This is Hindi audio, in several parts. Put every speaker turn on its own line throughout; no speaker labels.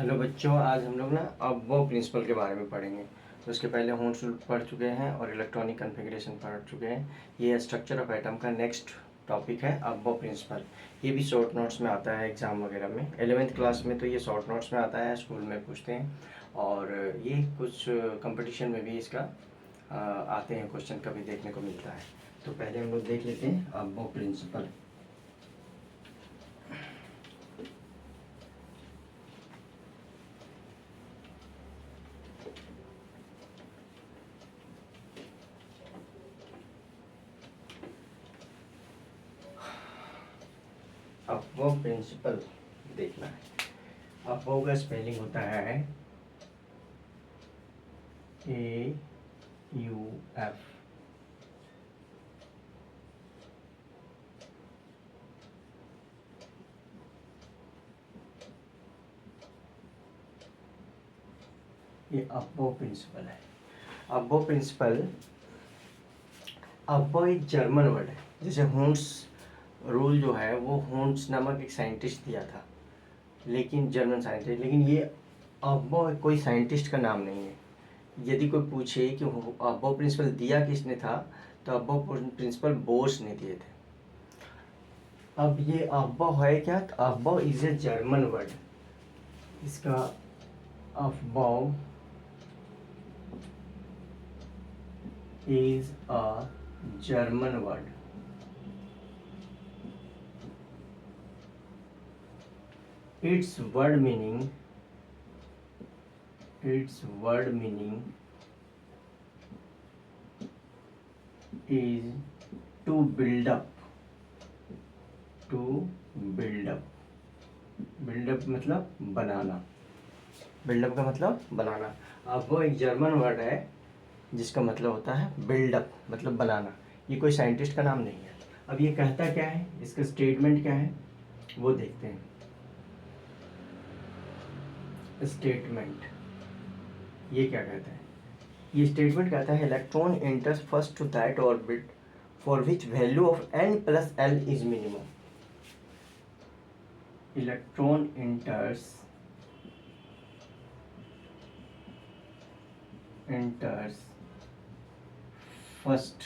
हेलो बच्चों, आज हम लोग ना अबव प्रिंसिपल के बारे में पढ़ेंगे। तो उसके पहले होन्स रूल पढ़ चुके हैं और इलेक्ट्रॉनिक कन्फिग्रेशन पढ़ चुके हैं। ये स्ट्रक्चर ऑफ एटम का नेक्स्ट टॉपिक है अबव प्रिंसिपल। ये भी शॉर्ट नोट्स में आता है एग्जाम वगैरह में। 11th क्लास में तो ये शॉर्ट नोट्स में आता है, स्कूल में पूछते हैं, और ये कुछ कंपटीशन में भी इसका आते हैं क्वेश्चन, कभी देखने को मिलता है। तो पहले हम लोग देख लेते हैं अबव प्रिंसिपल। अबव प्रिंसिपल देखना है। अबव का स्पेलिंग होता है AUF। ये अबव प्रिंसिपल है। अबव प्रिंसिपल, अबव एक जर्मन वर्ड है। जैसे होन्स रूल जो है वो होन्स नामक एक साइंटिस्ट दिया था, लेकिन जर्मन साइंटिस्ट, लेकिन ये अबव कोई साइंटिस्ट का नाम नहीं है। यदि कोई पूछे कि अबव प्रिंसिपल दिया किसने था, तो अबव प्रिंसिपल बोर्स ने दिए थे। अब ये अबव है क्या? तो above is a German word. इसका above is a German word. Its word meaning is to build up. build up मतलब बनाना। build up का मतलब बनाना। अब वो एक जर्मन वर्ड है जिसका मतलब होता है बिल्डअप, मतलब बनाना। ये कोई साइंटिस्ट का नाम नहीं है। अब ये कहता क्या है, इसका स्टेटमेंट क्या है वो देखते हैं। स्टेटमेंट ये क्या कहता है? ये स्टेटमेंट कहता है electron enters first to that orbit for which value of n+l is minimum. Electron enters first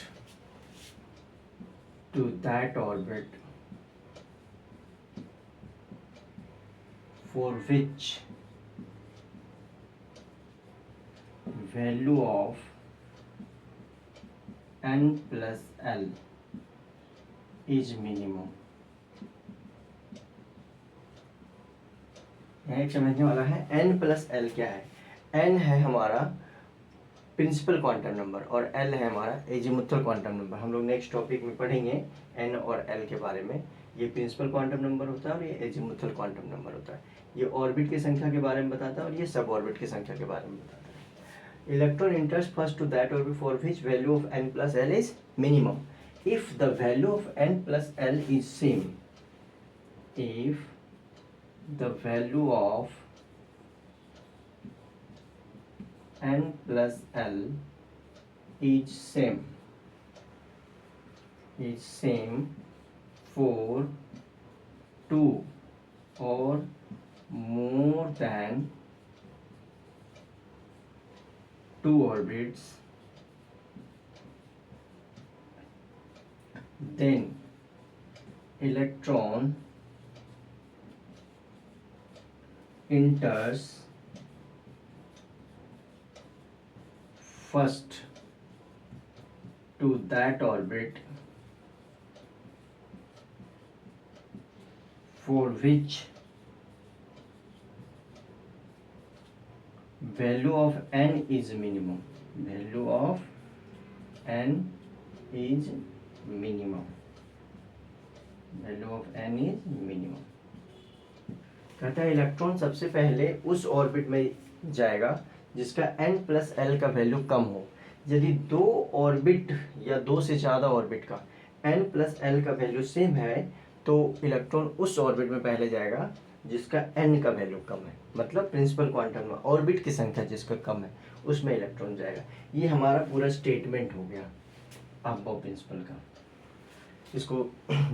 to that orbit for which value of n+l is minimum। यहाँ एक समझने वाला है, n+l क्या है? n है हमारा प्रिंसिपल क्वांटम नंबर और एल है हमारा एजीमुथल क्वांटम नंबर। हम लोग नेक्स्ट टॉपिक में पढ़ेंगे एन और एल के बारे में। ये प्रिंसिपल क्वांटम नंबर होता है और ये एजीमुथल क्वांटम नंबर होता है। ये ऑर्बिट की संख्या के बारे में बताता है और ये सब ऑर्बिट की संख्या के बारे में बताता है। Electron enters first to that orbit for which value of n+l is minimum if the value of n+l is same. If the value of n+l is same for 2 or more than 2 orbits, then electron enters first to that orbit for which value of n is minimum। value of n is minimum। value of n is minimum। कहता है इलेक्ट्रॉन सबसे पहले उस ऑर्बिट में जाएगा जिसका n+l का वैल्यू कम हो। यदि 2 ऑर्बिट या 2 से ज़्यादा ऑर्बिट का n+l का वैल्यू सेम है, तो इलेक्ट्रॉन उस ऑर्बिट में पहले जाएगा जिसका n का वैल्यू कम है, मतलब प्रिंसिपल क्वांटम में ऑर्बिट की संख्या जिसका कम है उसमें इलेक्ट्रॉन जाएगा। ये हमारा पूरा स्टेटमेंट हो गया अबव प्रिंसिपल का। इसको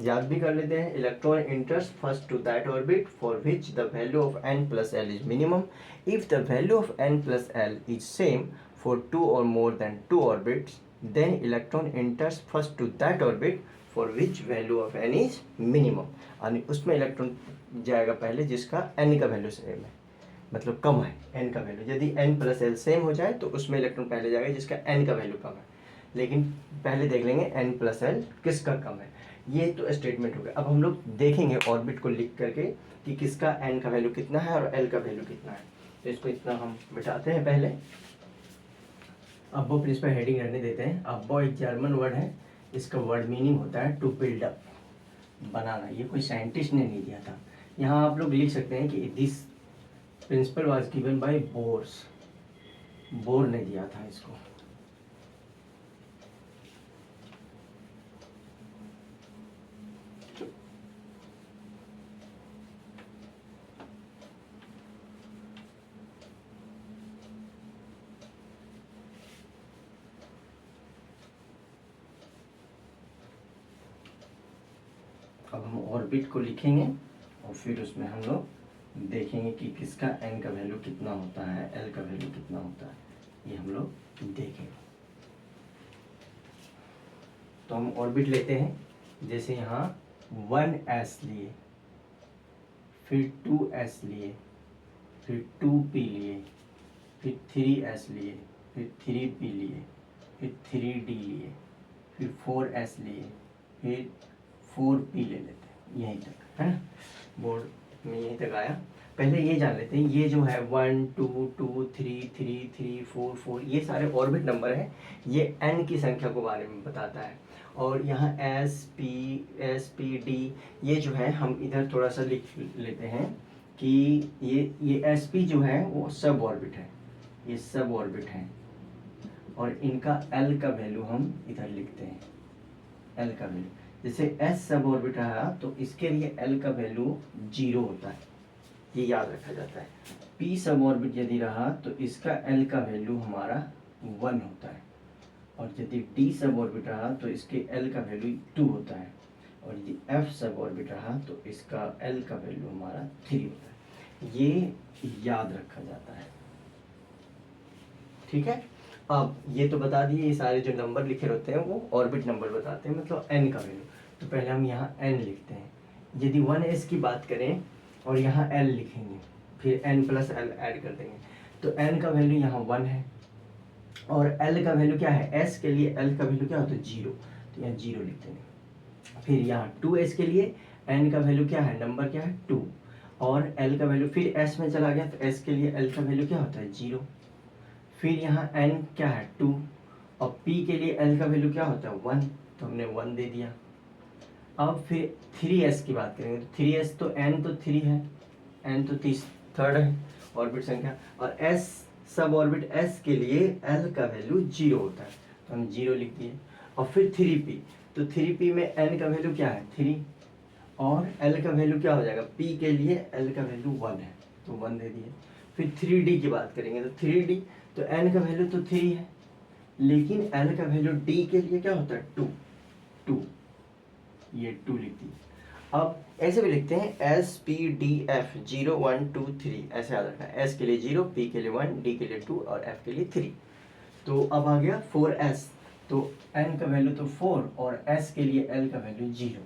याद भी कर लेते हैं। Electron enters first to that orbit for which the value of n plus l is minimum. If the value of n plus l is same for two or more than two orbits, then electron enters first to that orbit for which value of n is minimum. यानी उसमें इलेक्ट्रॉन जाएगा पहले जिसका n का वैल्यू सेम है, मतलब कम है n का वैल्यू। यदि n प्लस l सेम हो जाए तो उसमें इलेक्ट्रॉन पहले जाएगा जिसका n का वैल्यू कम है, लेकिन पहले देख लेंगे n प्लस l किसका कम है। ये तो स्टेटमेंट हो गया। अब हम लोग देखेंगे ऑर्बिट को लिख करके कि किसका n का वैल्यू कितना है और l का वैल्यू कितना है। तो इसको इतना हम मिटाते हैं पहले। अब्बो प्रिंसिपल हेडिंग रहने देते हैं। अब्बो एक जर्मन वर्ड है, इसका वर्ड मीनिंग होता है टू बिल्ड अप, बनाना। ये कोई साइंटिस्ट ने नहीं दिया था। यहाँ आप लोग लिख सकते हैं कि this principle was given by Bohr's, Bohr ने दिया था इसको। अब हम ऑर्बिट को लिखेंगे और फिर उसमें हम लोग देखेंगे कि किसका n का वैल्यू कितना होता है, l का वैल्यू कितना होता है, ये हम लोग देखेंगे। तो हम ऑर्बिट लेते हैं। जैसे यहाँ 1s लिए, फिर 2s लिए, फिर 2p लिए, फिर 3s लिए, फिर 3p लिए, फिर 3d लिए, फिर 4s लिए, फिर 4p ले लेते हैं। यहीं तक है ना, बोर्ड में यहीं तक आया। पहले ये जान लेते हैं, ये जो है 1 2 2 3 3 3 4 4 ये सारे ऑर्बिट नंबर हैं। ये n की संख्या को बारे में बताता है। और यहाँ s p d ये जो है हम इधर थोड़ा सा लिख लेते हैं कि ये sp जो है वो सब ऑर्बिट है, ये सब ऑर्बिट है। और इनका l का वैल्यू हम इधर लिखते हैं, l का वैल्यू। जैसे s सब ऑर्बिट रहा तो इसके लिए l का वैल्यू 0 होता है, ये याद रखा जाता है। p सब ऑर्बिट यदि रहा तो इसका l का वैल्यू हमारा 1 होता है। और यदि d सब ऑर्बिट रहा तो इसके l का वैल्यू 2 होता है। और यदि f सब ऑर्बिट रहा तो इसका l का वैल्यू हमारा 3 होता है। ये याद रखा जाता है, ठीक है। अब ये तो बता दिए, ये सारे जो नंबर लिखे होते हैं वो ऑर्बिट नंबर बताते हैं, मतलब n का वैल्यू। तो पहले हम यहाँ n लिखते हैं। यदि 1s की बात करें और यहाँ l लिखेंगे, फिर n प्लस l ऐड कर देंगे, तो n का वैल्यू यहाँ 1 है और l का वैल्यू क्या है, s के लिए l का वैल्यू क्या होता है 0, तो यहाँ 0 लिख देंगे। फिर यहाँ 2s के लिए n का वैल्यू क्या है, नंबर क्या है 2, और l का वैल्यू फिर s में चला गया तो s के लिए l का वैल्यू क्या होता है 0। फिर यहाँ n क्या है 2 और p के लिए l का वैल्यू क्या होता है 1, तो हमने 1 दे दिया। अब फिर 3s की बात करेंगे तो 3s तो n तो 3 है, n तो थर्ड है ऑर्बिट संख्या, और s सब ऑर्बिट s के लिए l का वैल्यू 0 होता है, तो हम 0 लिख दिए। और फिर 3p, तो 3p में n का वैल्यू क्या है 3 और l का वैल्यू क्या हो जाएगा, p के लिए l का वैल्यू 1 है, तो 1 दे दिए। फिर 3d की बात करेंगे तो 3d तो n का वैल्यू तो 3 है, लेकिन l का वैल्यू d के लिए क्या होता है 2, ये 2 लिख दिए। अब ऐसे भी लिखते हैं s p d f 0 1 2 3, ऐसे याद रखना है। s के लिए 0, p के लिए 1, d के लिए 2 और f के लिए 3। तो अब आ गया 4s, तो n का वैल्यू तो 4 और s के लिए l का वैल्यू 0।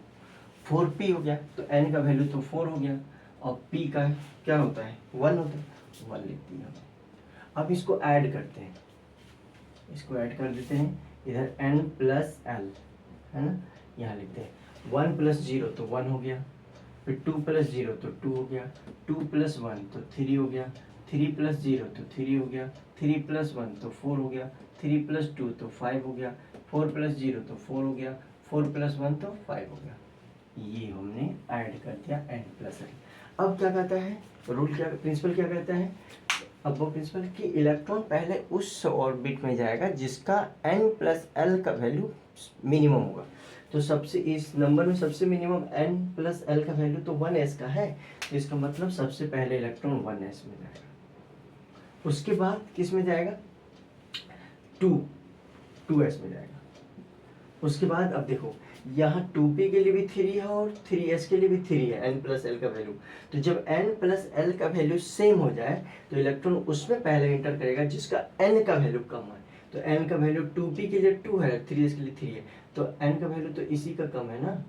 4p हो गया तो n का वैल्यू तो 4 हो गया और p का क्या होता है 1 होता है, 1 लिख दिया। अब इसको ऐड करते हैं, इसको ऐड कर देते हैं। इधर n प्लस l है ना, यहाँ लिखते हैं 1 प्लस 0 तो 1 हो गया, फिर 2 प्लस 0 तो 2 हो गया, 2 प्लस 1 तो 3 हो गया, 3 प्लस 0 तो 3 हो गया, 3 प्लस 1 तो 4 हो गया, 3 प्लस 2 तो 5 हो गया, 4 प्लस 0 तो 4 हो गया, 4 प्लस 1 तो 5 हो गया। ये हमने ऐड कर दिया n प्लस l। अब क्या कहता है रूल, क्या प्रिंसिपल क्या कहता है, अब वो प्रिंसिपल कि इलेक्ट्रॉन पहले उस ऑर्बिट में जाएगा जिसका n प्लस l का वैल्यू मिनिमम होगा। तो सबसे इस नंबर में सबसे मिनिमम n प्लस l का वैल्यू तो 1s का है, तो इसका मतलब सबसे पहले इलेक्ट्रॉन 1s में जाएगा। उसके बाद किस में जाएगा 2s में जाएगा। उसके बाद अब देखो यहाँ 2p के लिए भी 3 है और 3s के लिए भी 3 है, n प्लस एल का वैल्यू। तो जब n प्लस एल का वैल्यू सेम हो जाए तो इलेक्ट्रॉन उसमें पहले इंटर करेगा जिसका n का वैल्यू कम है। तो n का वैल्यू 2p के लिए 2 है, 3s के लिए 3 है, तो n का वैल्यू तो इसी का कम है ना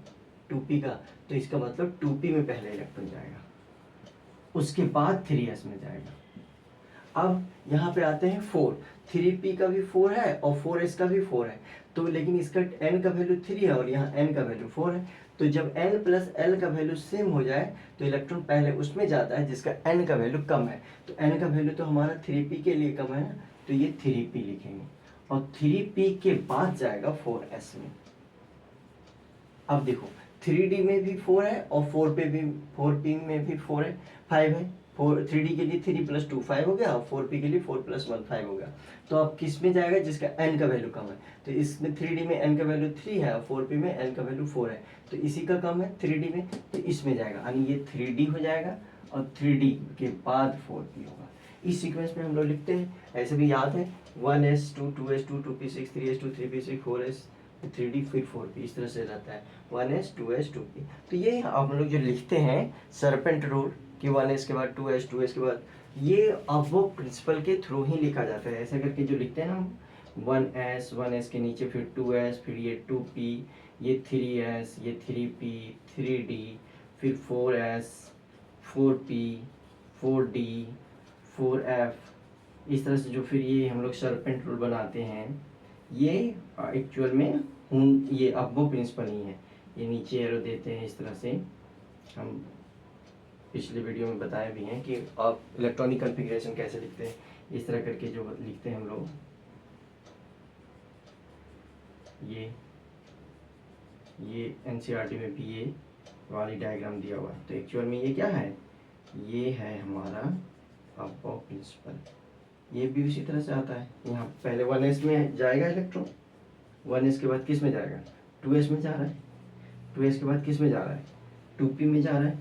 2p का, तो इसका मतलब 2p में पहले इलेक्ट्रॉन जाएगा, उसके बाद 3s में जाएगा। अब यहाँ पे आते हैं 4, 3p का भी 4 है और 4s का भी 4 है, तो लेकिन इसका n का वैल्यू 3 है और यहाँ n का वैल्यू 4 है। तो जब n प्लस एल का वैल्यू सेम हो जाए तो इलेक्ट्रॉन पहले उसमें जाता है जिसका n का वैल्यू कम है। तो n का वैल्यू तो हमारा 3p के लिए कम है ना, तो ये 3p लिखेंगे और 3p के बाद जाएगा 4s में। अब देखो 3d में भी 4 है और 4p में भी 4 है, 5 है। 3d के लिए 3 + 2 5 हो गया और 4p के लिए 4 + 1 5 हो गया। तो अब किस में जाएगा जिसका n का वैल्यू कम है, तो इसमें 3d में n का वैल्यू 3 है और 4p में n का वैल्यू 4 है, तो इसी का कम है 3d में, तो इसमें जाएगा, यानी ये 3d हो जाएगा और 3d के बाद 4p होगा। इस सीक्वेंस में हम लोग लिखते हैं, ऐसे भी याद है 1s 2 2s 2 2p6 3s 2 3p6 4s 3d फिर 4p, इस तरह से रहता है 1s 2s 2p। तो ये आप लोग जो लिखते हैं सरपेंट रूल कि 1s के बाद 2s 2s के बाद, ये अब वो प्रिंसिपल के थ्रू ही लिखा जाता है। ऐसा करके जो लिखते हैं ना हम 1s के नीचे फिर 2s फिर ये 2p ये 3s ये 3p 3d फिर 4s 4p 4d 4f, इस तरह से जो फिर ये हम लोग सरपेंट रूल बनाते हैं, ये एक्चुअल में ये अब वो प्रिंसिपल ही है। ये नीचे एरो देते हैं इस तरह से, हम पिछले वीडियो में बताए भी हैं कि आप इलेक्ट्रॉनिक कॉन्फ़िगरेशन कैसे लिखते हैं, इस तरह करके जो लिखते हैं हम लोग। ये NCERT में भी ये वाली डायग्राम दिया हुआ है। तो एक्चुअल में ये क्या है, ये है हमारा अब वो प्रिंसिपल। ये भी उसी तरह से आता है, यहाँ पहले 1s में जाएगा इलेक्ट्रॉन, 1s के बाद किस में जाएगा 2s में जा रहा है, 2s के बाद किस में जा रहा है 2p में जा रहा है,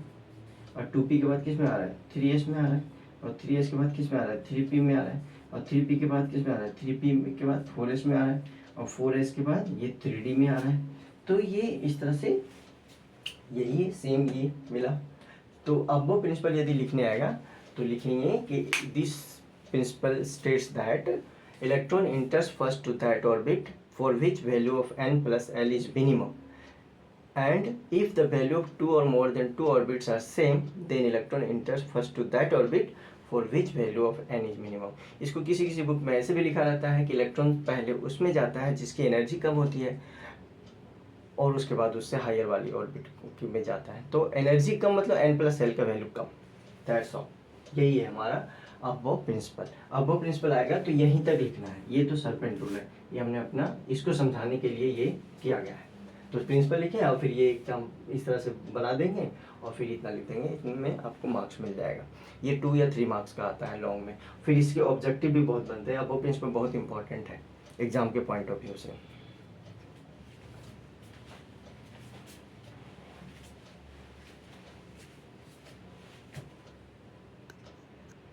और 2p के बाद किस में आ रहा है 3s में आ रहा है, और 3s के बाद किस में आ रहा है 3p में आ रहा है, और 3p के बाद किस में आ रहा है 3p के बाद 4s में आ रहा है, और 4s के बाद ये 3d में आ रहा है। तो ये इस तरह से यही सेम ये मिला। तो अब वो प्रिंसिपल यदि लिखने आएगा तो लिखेंगे कि this principle states that electron enters first to that orbit for which value of n plus l is minimum, and if the value of two or more than two orbits are same then electron enters first to that orbit for which value of n is minimum। इसको किसी किसी बुक में ऐसे भी लिखा रहता है कि इलेक्ट्रॉन पहले उसमें जाता है जिसकी एनर्जी कम होती है और उसके बाद उससे हायर वाली ऑर्बिट में जाता है। तो एनर्जी कम मतलब n प्लस एल का वैल्यू कम, दैट्स ऑल। यही है हमारा अब वो प्रिंसिपल आएगा तो यहीं तक लिखना है। ये तो सरपेंट रूल है, ये हमने अपना इसको समझाने के लिए ये किया गया है। तो प्रिंसिपल लिखे और फिर ये एकदम इस तरह से बना देंगे और फिर इतना लिख देंगे, इतने में आपको मार्क्स मिल जाएगा। ये 2 या 3 मार्क्स का आता है लॉन्ग में। फिर इसके ऑब्जेक्टिव भी बहुत बनते हैं। अब वो प्रिंसिपल बहुत इंपॉर्टेंट है एग्जाम के पॉइंट ऑफ व्यू से।